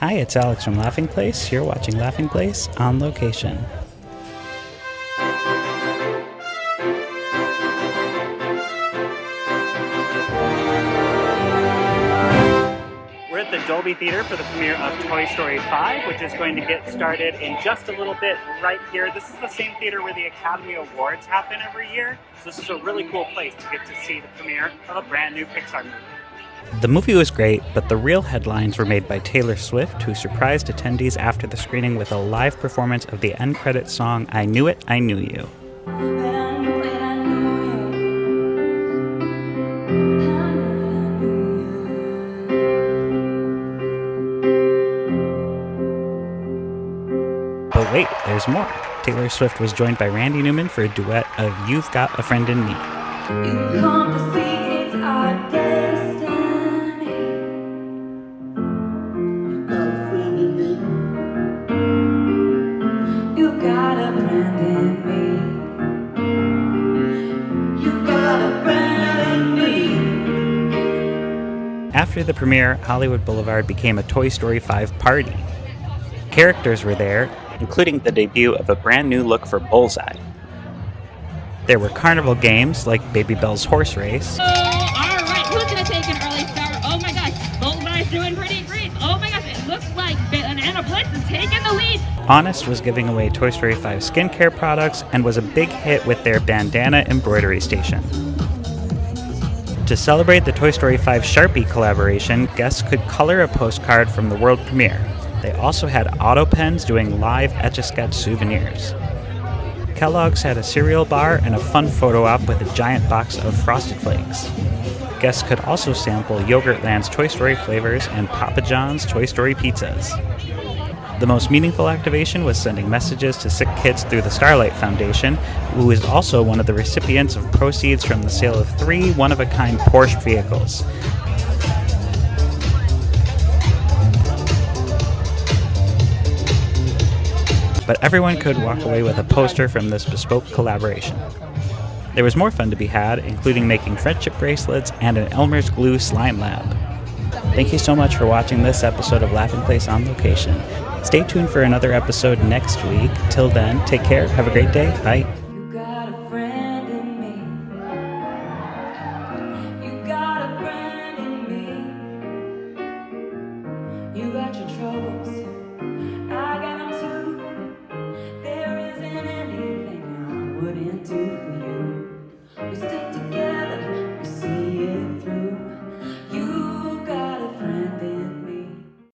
Hi, it's Alex from Laughing Place. You're watching Laughing Place on location. We're at the Dolby Theatre for the premiere of Toy Story 5, which is going to get started in just a little bit right here. This is the same theater where the Academy Awards happen every year, so this is a really cool place to get to see the premiere of a brand new Pixar movie. The movie was great, but the real headlines were made by Taylor Swift, who surprised attendees after the screening with a live performance of the end credits song, I Knew It, I Knew You. But wait, there's more. Taylor Swift was joined by Randy Newman for a duet of You've Got a Friend in Me. You come to see it's our destiny. You got a friend in me. You got a friend in me. You got a friend in me. After the premiere, Hollywood Boulevard became a Toy Story 5 party. Characters were there, including the debut of a brand new look for Bullseye. There were carnival games like Baby Belle's horse race. Oh, all right, who's gonna take an early start? Oh my gosh, Bullseye's doing pretty great. Oh my gosh, it looks like Banana Blitz is taking the lead. Honest was giving away Toy Story 5 skincare products and was a big hit with their bandana embroidery station. To celebrate the Toy Story 5 Sharpie collaboration, guests could color a postcard from the world premiere. They also had auto pens doing live Etch-a-Sketch souvenirs. Kellogg's had a cereal bar and a fun photo op with a giant box of Frosted Flakes. Guests could also sample Yogurtland's Toy Story flavors and Papa John's Toy Story pizzas. The most meaningful activation was sending messages to sick kids through the Starlight Foundation, who is also one of the recipients of proceeds from the sale of 3 one-of-a-kind Porsche vehicles. But everyone could walk away with a poster from this bespoke collaboration. There was more fun to be had, including making friendship bracelets and an Elmer's Glue slime lab. Thank you so much for watching this episode of Laughing Place on Location. Stay tuned for another episode next week. Till then, take care, have a great day, bye. You got a friend in me. You got a friend in me. You got your troubles. I got them too. There isn't anything I wouldn't do for you. We stick